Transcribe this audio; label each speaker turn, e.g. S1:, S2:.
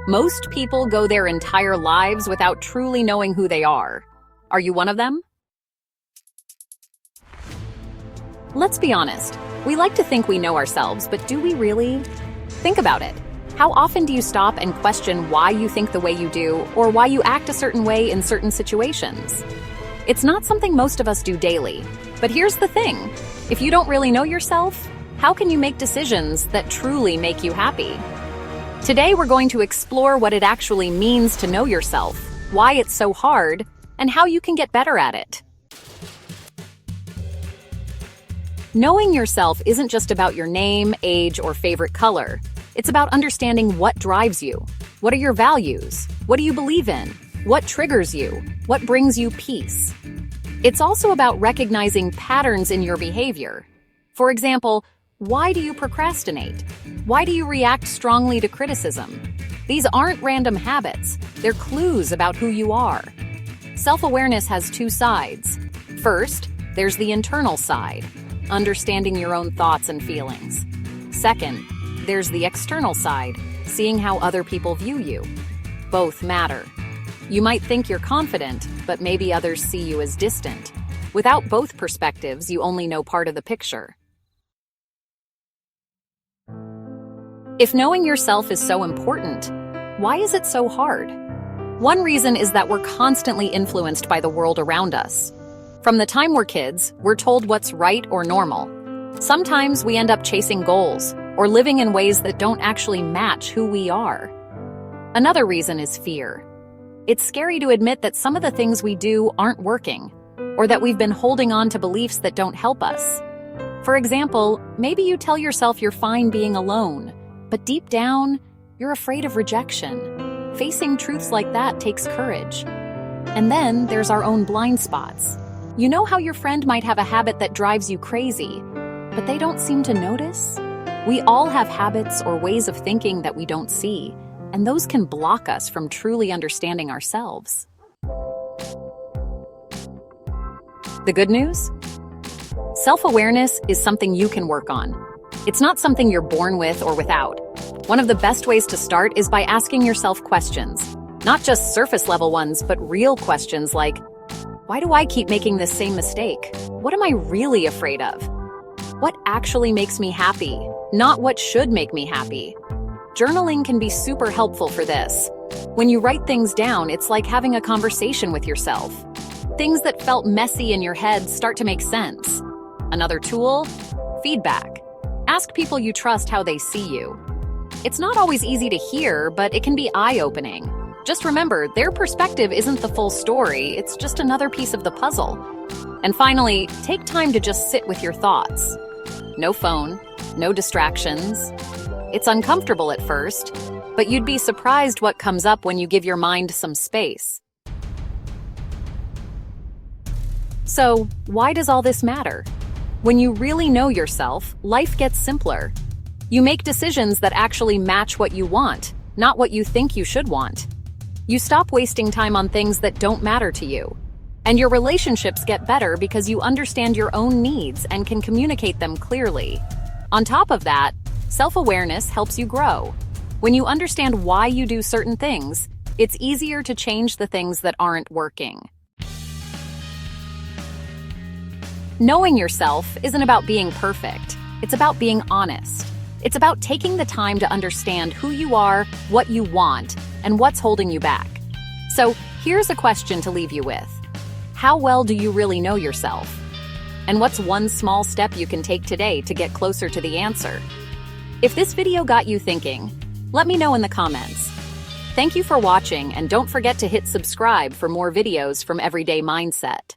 S1: Most people go their entire lives without truly knowing who they are. Are you one of them? Let's be honest. We like to think we know ourselves, but do we really? Think about it. How often do you stop and question why you think the way you do, or why you act a certain way in certain situations? It's not something most of us do daily. But here's the thing. If you don't really know yourself, how can you make decisions that truly make you happy? Today we're going to explore what it actually means to know yourself, why it's so hard, and how you can get better at it. Knowing yourself isn't just about your name, age, or favorite color. It's about understanding what drives you. What are your values? What do you believe in? What triggers you? What brings you peace? It's also about recognizing patterns in your behavior. For example, why do you procrastinate? Why do you react strongly to criticism? These aren't random habits. They're clues about who you are. Self-awareness has two sides. First, there's the internal side, understanding your own thoughts and feelings. Second, there's the external side, seeing how other people view you. Both matter. You might think you're confident, but maybe others see you as distant. Without both perspectives, you only know part of the picture. If knowing yourself is so important, why is it so hard? One reason is that we're constantly influenced by the world around us. From the time we're kids, we're told what's right or normal. Sometimes we end up chasing goals or living in ways that don't actually match who we are. Another reason is fear. It's scary to admit that some of the things we do aren't working, or that we've been holding on to beliefs that don't help us. For example, maybe you tell yourself you're fine being alone, but deep down, you're afraid of rejection. Facing truths like that takes courage. And then there's our own blind spots. You know how your friend might have a habit that drives you crazy, but they don't seem to notice? We all have habits or ways of thinking that we don't see, and those can block us from truly understanding ourselves. The good news? Self-awareness is something you can work on. It's not something you're born with or without. One of the best ways to start is by asking yourself questions. Not just surface-level ones, but real questions like, why do I keep making this same mistake? What am I really afraid of? What actually makes me happy, not what should make me happy? Journaling can be super helpful for this. When you write things down, it's like having a conversation with yourself. Things that felt messy in your head start to make sense. Another tool? Feedback. Ask people you trust how they see you. It's not always easy to hear, but it can be eye-opening. Just remember, their perspective isn't the full story, it's just another piece of the puzzle. And finally, take time to just sit with your thoughts. No phone, no distractions. It's uncomfortable at first, but you'd be surprised what comes up when you give your mind some space. So, why does all this matter? When you really know yourself, life gets simpler. You make decisions that actually match what you want, not what you think you should want. You stop wasting time on things that don't matter to you. And your relationships get better because you understand your own needs and can communicate them clearly. On top of that, self-awareness helps you grow. When you understand why you do certain things, it's easier to change the things that aren't working. Knowing yourself isn't about being perfect. It's about being honest. It's about taking the time to understand who you are, what you want, and what's holding you back. So here's a question to leave you with. How well do you really know yourself? And what's one small step you can take today to get closer to the answer? If this video got you thinking, let me know in the comments. Thank you for watching, and don't forget to hit subscribe for more videos from Everyday Mindset.